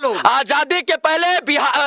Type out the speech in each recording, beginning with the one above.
लोग। आजादी के पहले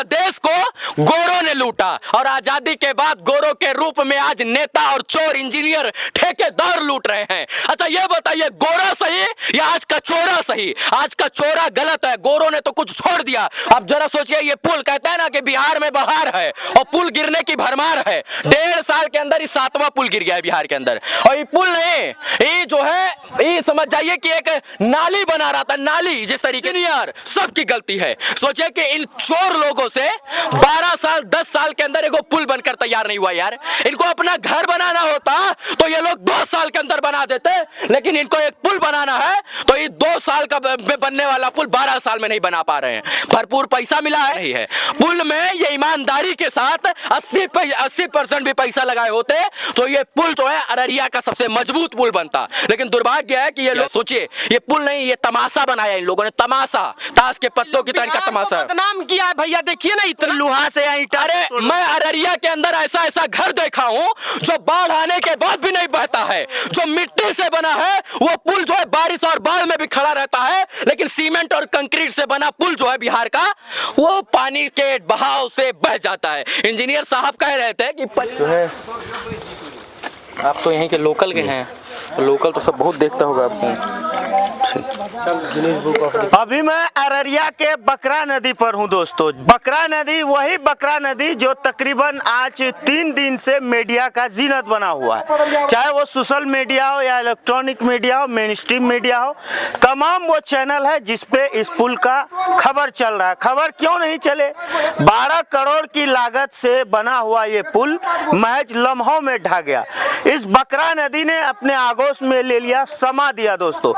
देश को गोरों ने लूटा और आजादी के बाद गोरों के रूप में आज नेता और चोर इंजीनियर ठेकेदार लूट रहे हैं। अच्छा ये बताइए, गोरा सही या आज का चोरा सही? आज का चोरा गलत है, गोरों ने तो कुछ छोड़ दिया। अब जरा सोचिए, ये पुल कहते हैं ना कि बिहार में बहार है और पुल गिरने की भरमार है। 1.5 साल के अंदर ही 7वां पुल गिर गया है बिहार के अंदर। और ये पुल नहीं, ये जो है ये समझ जाइए कि एक नाली बना रहा था, नाली जिस तरीके यार सबकी गलती है। सोचिए कि इन चोर लोगों से 12 साल 10 साल के अंदर एगो पुल बनकर तैयार नहीं हुआ यार। इनको अपना घर बनाना होता तो ये लोग 2 साल के अंदर बना देते, लेकिन इनको एक पुल बनाना है तो ये 2 साल का बनने वाला पुल 12 साल में नहीं बना पा रहे हैं। भरपूर पैसा मिला है नहीं है पुल में, ये ईमानदारी के साथ 80% भी पैसा लगाए होते तो ये पुल जो है अररिया का सबसे मजबूत पुल बनता। लेकिन दुर्भाग्य है कि ये लोग, सोचिए ये पुल नहीं, ये तमाशा बनाया इन लोगों ने, तमाशा, ताश के पत्तों की तरह का तमाशा। बदनाम किया है भैया, देखिए ना इतना लोहा से ईंट। अरे मैं अररिया के अंदर ऐसा ऐसा घर देखा हूँ जो बाढ़ आने के बाद भी नहीं बहता है, जो मिट्टी से बना है। वो पुल जो है बारिश और बाढ़ में भी खड़ा रहता है, लेकिन सीमेंट और कंक्रीट से बना पुल जो है बिहार का, वो पानी के बहाव से बह जाता है। इंजीनियर साहब कह रहे थे कि जो है, आप तो यहीं के लोकल के हैं, लोकल तो सब बहुत देखता होगा आपको। अभी मैं अररिया के बकरा नदी पर हूं दोस्तों। बकरा नदी वही बकरा नदी जो तकरीबन आज 3 दिन से मीडिया का जीनत बना हुआ है, चाहे वो सोशल मीडिया हो या इलेक्ट्रॉनिक मीडिया हो, मेन स्ट्रीम मीडिया हो, तमाम वो चैनल है जिसपे इस पुल का खबर चल रहा है। खबर क्यों नहीं चले, 12 करोड़ की लागत से बना हुआ ये पुल महज लम्हों में ढह गया। इस बकरा नदी ने अपने आगोश में ले लिया, समा दिया दोस्तों।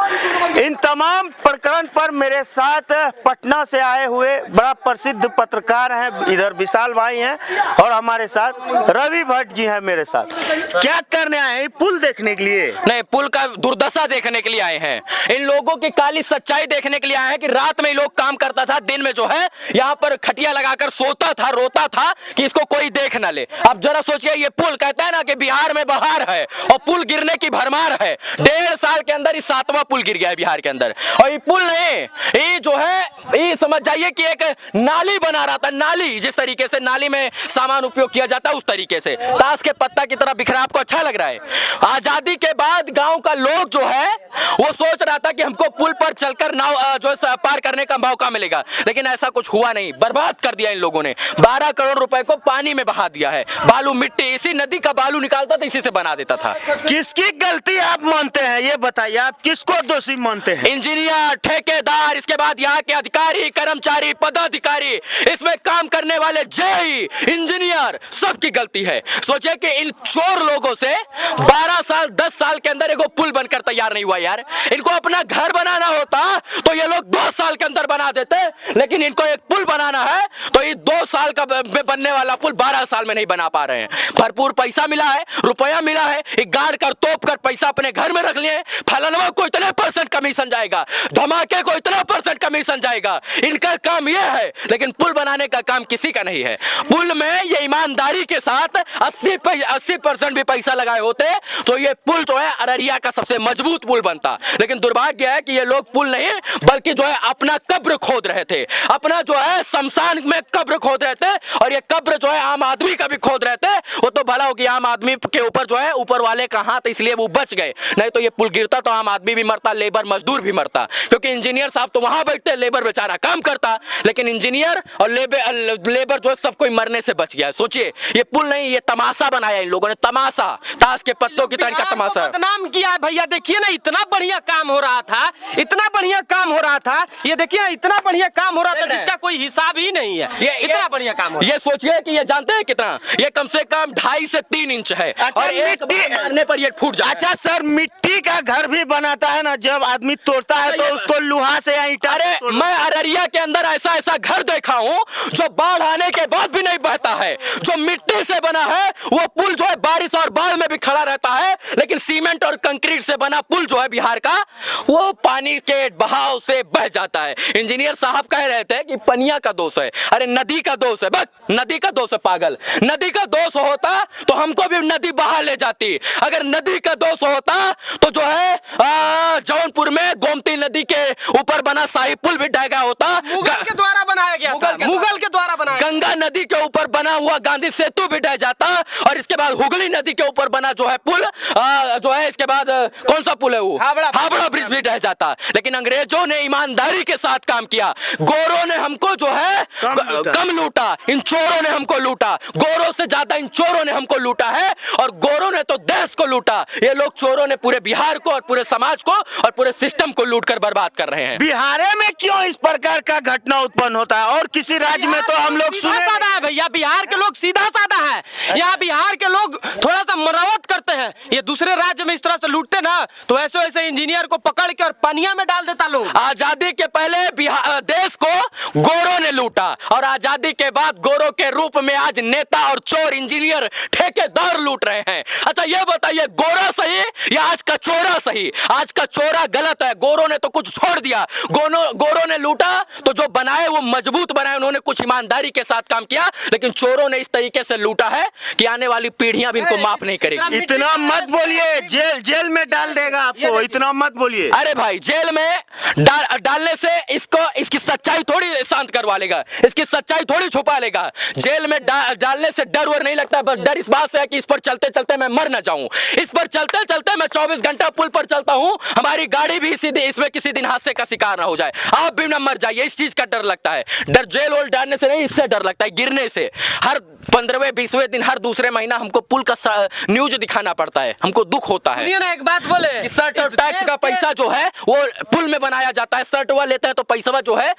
इन तमाम प्रकरण पर मेरे साथ पटना से आए हुए बड़ा प्रसिद्ध पत्रकार हैं, इधर विशाल भाई हैं और हमारे साथ रवि भट्ट जी हैं मेरे साथ। क्या करने आए हैं, पुल देखने के लिए? नहीं, पुल का दुर्दशा देखने के लिए आए हैं। इन लोगों की काली सच्चाई देखने के लिए आए हैं कि रात में लोग काम करता था, दिन में जो है यहाँ पर खटिया लगाकर सोता था, रोता था कि इसको कोई देख ना ले। अब जरा सोचिए, ये पुल कहते हैं ना कि बिहार में बहार है और पुल गिरने की भरमार है। 1.5 साल के अंदर ही 7वां पुल गिर गया है बिहार के अंदर। और ये पुल नहीं, ये जो है ये समझ जाइए कि एक नाली बना रहा था, नाली जिस तरीके से नाली में सामान उपयोग किया जाता है उस तरीके से, ताश के पत्ता की तरह बिखरा। आपको अच्छा लग रहा है? आजादी के बाद गांव का लोग जो है वो सोच रहा था कि हमको पुल पर चलकर नाव जो है पार करने का मौका मिलेगा, लेकिन ऐसा कुछ हुआ नहीं। बर्बाद कर दिया इन लोगों ने। 12 करोड़ रुपए को पानी में बहा दिया है। बालू मिट्टी, इसी नदी का बालू निकालता था, इसी से बना देता था। किसकी गलती आप मानते हैं, ये बताइए, आप किसको दोषी मानते हैं? इंजीनियर, ठेकेदार, इसके बाद यहाँ के अधिकारी, कर्मचारी, पदाधिकारी, इसमें काम करने वाले जेई, इंजीनियर, सबकी गलती है। सोचिए कि इन चोर लोगों से 12 साल 10 साल के अंदर एगो पुल बनकर तैयार नहीं हुआ यार। इनको अपना घर बनाना होता तो ये लोग 2 साल के अंदर बना देते, लेकिन इनको एक पुल बनाना है तो ये 2 साल का बनने वाला पुल 12 साल में नहीं बना पा रहे हैं। भरपूर पैसा मिला है, रुपया मिला है, एक गाड़ कर तोप कर पैसा अपने घर में रख लिए। फलनवा को इतने % कमीशन जाएगा, धमाके को इतना % कमीशन जाएगा, इनका काम यह है। लेकिन पुल बनाने का काम किसी का नहीं है। पुल में ये ईमानदारी के साथ 80% भी पैसा लगाए होते तो ये पुल जो है अररिया का सबसे मजबूत पुल बनता। लेकिन दुर्भाग्य है कि ये लोग पुल नहीं बल्कि जो है अपना कब्र खोद रहे थे, अपना जो है शमशान में कब्र खोद रहे थे। और ये कब्र जो है आम आदमी का भी खोद रहे थे। वो तो भला हो कि आम आदमी के ऊपर जो है ऊपर वाले का हाथ, इसलिए वो बच गए, नहीं तो ये पुल गिरता तो आम आदमी भी मरता, लेबर मजदूर भी मरता। क्योंकि इंजीनियर साहब तो वहां बैठते, लेबर बेचारा काम करता, लेकिन इंजीनियर और लेबर जो है सब कोई मरने से बच गया। सोचिए, ये पुल नहीं, ये तमाशा बनाया इन लोगों ने, तमाशा, ताश के पत्तों की तरह का तमाशा। बदनाम किया है भैया, देखिए ना इतना बढ़िया काम हो रहा था, इतना बढ़िया काम हो रहा था, ये देखिए ना इतना बढ़िया काम हो रहा था जिसका कोई हिसाब ही नहीं है। इतना बढ़िया काम हो रहा है। ये सोचिए कि ये जानते हैं कितना, ये कम से कम 2.5 से 3 इंच है। अच्छा, और मिट्टी मारने पर ये फूट जाता है। अच्छा सर, मिट्टी का घर भी बनाता है ना, जब आदमी तोड़ता है तो उसको लोहा से या ईंटा। अरे मैं अररिया के अंदर ऐसा ऐसा घर देखा हूँ जो बाढ़ आने के बाद भी नहीं बहता है, जो मिट्टी से बना है। वो पुल जो है बारिश और बाढ़ में भी खड़ा रहता है, लेकिन सीमेंट और कंक्रीट से बना पुल जो है बिहार का, वो पानी के बहाव से बह जाता है। इंजीनियर साहब कह रहे थे कि पनिया का दोष है, अरे नदी का दोष है, बस नदी का दोष है पागल। नदी का दोष होता तो हमको भी नदी बहा ले जाती। अगर नदी का दोष होता तो जो है जौनपुर में गोमती नदी के ऊपर बना शाही पुल भी ढह गया होता। मुगल के द्वारा बना गया था, मुगल के द्वारा बनाया। गंगा नदी के ऊपर बना हुआ गांधी सेतु बिठाया जाता और इसके बाद हुगली नदी के ऊपर बना जो है पुल जो है, इसके बाद कौन सा पुल है वो, हावड़ा ब्रिज बिठाया जाता। लेकिन अंग्रेजों ने ईमानदारी के साथ काम किया। गोरों ने हमको जो है कम लूटा, इन चोरों ने हमको लूटा, गोरों से ज्यादा इन चोरों ने हमको लूटा है। और गोरों ने तो देश को लूटा, ये लोग चोरों ने पूरे बिहार को और पूरे समाज को और पूरे सिस्टम को लूट कर बर्बाद कर रहे हैं। बिहार में क्यों इस प्रकार का घटना उत्पन्न होता है और किसी राज्य में तो हम लोग सुने सादा है भैया, बिहार के लोग सीधा साधा है। यहाँ बिहार के लोग थोड़ा सा मरम्मत करते हैं, ये दूसरे राज्य में इस तरह से लूटते ना तो ऐसे वैसे इंजीनियर को पकड़ के और पनिया में डाल देता लोग। आजादी के पहले देश को गोरों ने लूटा और आजादी के बाद गोरों के रूप में आज नेता और चोर इंजीनियर ठेकेदार लूट रहे हैं। अच्छा ये बताइए, गोरा सही या आज का चोरा सही? आज का चोरा गलत है, गोरों ने तो कुछ छोड़ दिया। गोरों ने लूटा तो जो बनाए वो मजबूत बनाए, उन्होंने कुछ ईमानदारी के साथ काम किया। लेकिन चोरों ने इस तरीके से लूटा है कि आने वाली पीढ़ियां भी इनको माफ नहीं करेगी। इतना मत बोलिए, जेल में डाल देगा आपको, इतना मत बोलिए। अरे भाई, जेल में डालने से इसकी सच्चाई थोड़ी शांत करवा लेगा, इसकी सच्चाई थोड़ी छुपा लेगा। जेल में डालने से डर वर नहीं लगता, बस डर इस बात से है कि इस पर चलते चलते मैं मर ना जाऊं। इस पर चलते चलते मैं 24 घंटा पुल पर चलता हूं, हमारी गाड़ी भी इसमें किसी दिन हादसे का शिकार ना हो जाए, आप भी ना मर जाइए, इस चीज का डर लगता है। डर जेल वोल डालने से नहीं, इससे डर लगता है गिरने से। हर 15वें 20वें दिन, हर दूसरे महीना हमको पुल का न्यूज दिखाना पड़ता है, हमको दुख होता है। एक बात बोले, सर्ट और टैक्स का पैसा जो है वो पुल में बनाया जाता है, सर्ट वाला लेते हैं तो पैसा जो है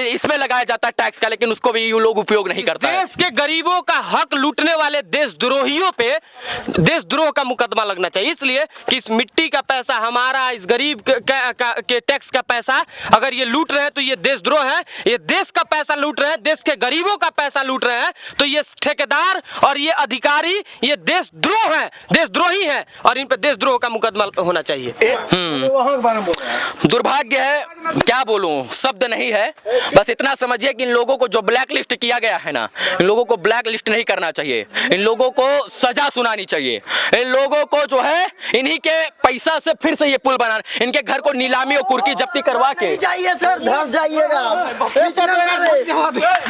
इसमें लगाया जाता है टैक्स का, लेकिन उसको भी ये लोग उपयोग नहीं करता है। देश के गरीबों का हक लूटने वाले देशद्रोहियों पे देशद्रोह का मुकदमा लगना चाहिए, इसलिए कि इस मिट्टी का पैसा हमारा, इस गरीब के टैक्स का पैसा अगर ये लूट रहे हैं तो ये देशद्रोह है। ये देश का पैसा लूट रहे हैं, देश के गरीबों का पैसा लूट रहे हैं, तो ये ठेकेदार और ये अधिकारी ये देशद्रोह है, देशद्रोही है और इन पे देशद्रोह का मुकदमा होना चाहिए। दुर्भाग्य है, क्या बोलूं, शब्द नहीं है। बस इतना समझिए कि इन लोगों को जो ब्लैक लिस्ट किया गया है ना, इन लोगों को ब्लैक लिस्ट नहीं करना चाहिए, इन लोगों को सजा सुनानी चाहिए। इन लोगों को जो है इन्हीं के पैसा से फिर से ये पुल बनाना, इनके घर को नीलामी और कुर्की जब्ती करवा के जाइए सर, धस जाइएगा।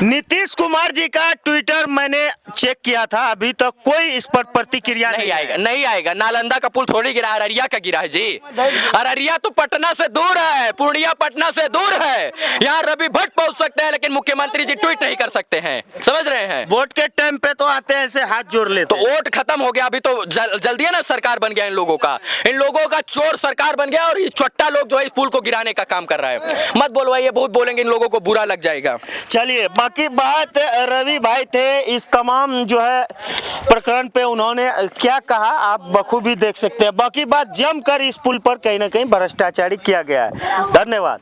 नीतीश कुमार जी का ट्विटर मैंने चेक किया था, अभी तक कोई इस पर प्रतिक्रिया नहीं आएगा, नहीं आएगा। नालंदा का पुल थोड़ी गिरा, अररिया का गिरा है जी। अररिया तो पटना से दूर है, पूर्णिया पटना से दूर है। यहाँ रवि भट्ट पहुंच सकते हैं लेकिन मुख्यमंत्री जी ट्वीट नहीं कर सकते हैं, समझ रहे हैं? वोट के टाइम पे तो आते हैं ऐसे हाथ जोड़ लेते तो वोट खत्म हो गया, अभी तो जल्दी है ना, सरकार बन गया इन लोगों का चोर सरकार बन गया और ये चोट्टा लोग जो है इस पुल को गिराने का काम कर रहा है। मत बोलवाइए, बहुत बोलेंगे इन लोगों को बुरा लग जाएगा। चलिए, बाकी बात रवि भाई थे इस तमाम जो है प्रकरण पे, उन्होंने क्या कहा आप बखूबी देख सकते हैं। बाकी बात जमकर इस पुल पर कहीं ना कहीं भ्रष्टाचारी किया गया है। धन्यवाद।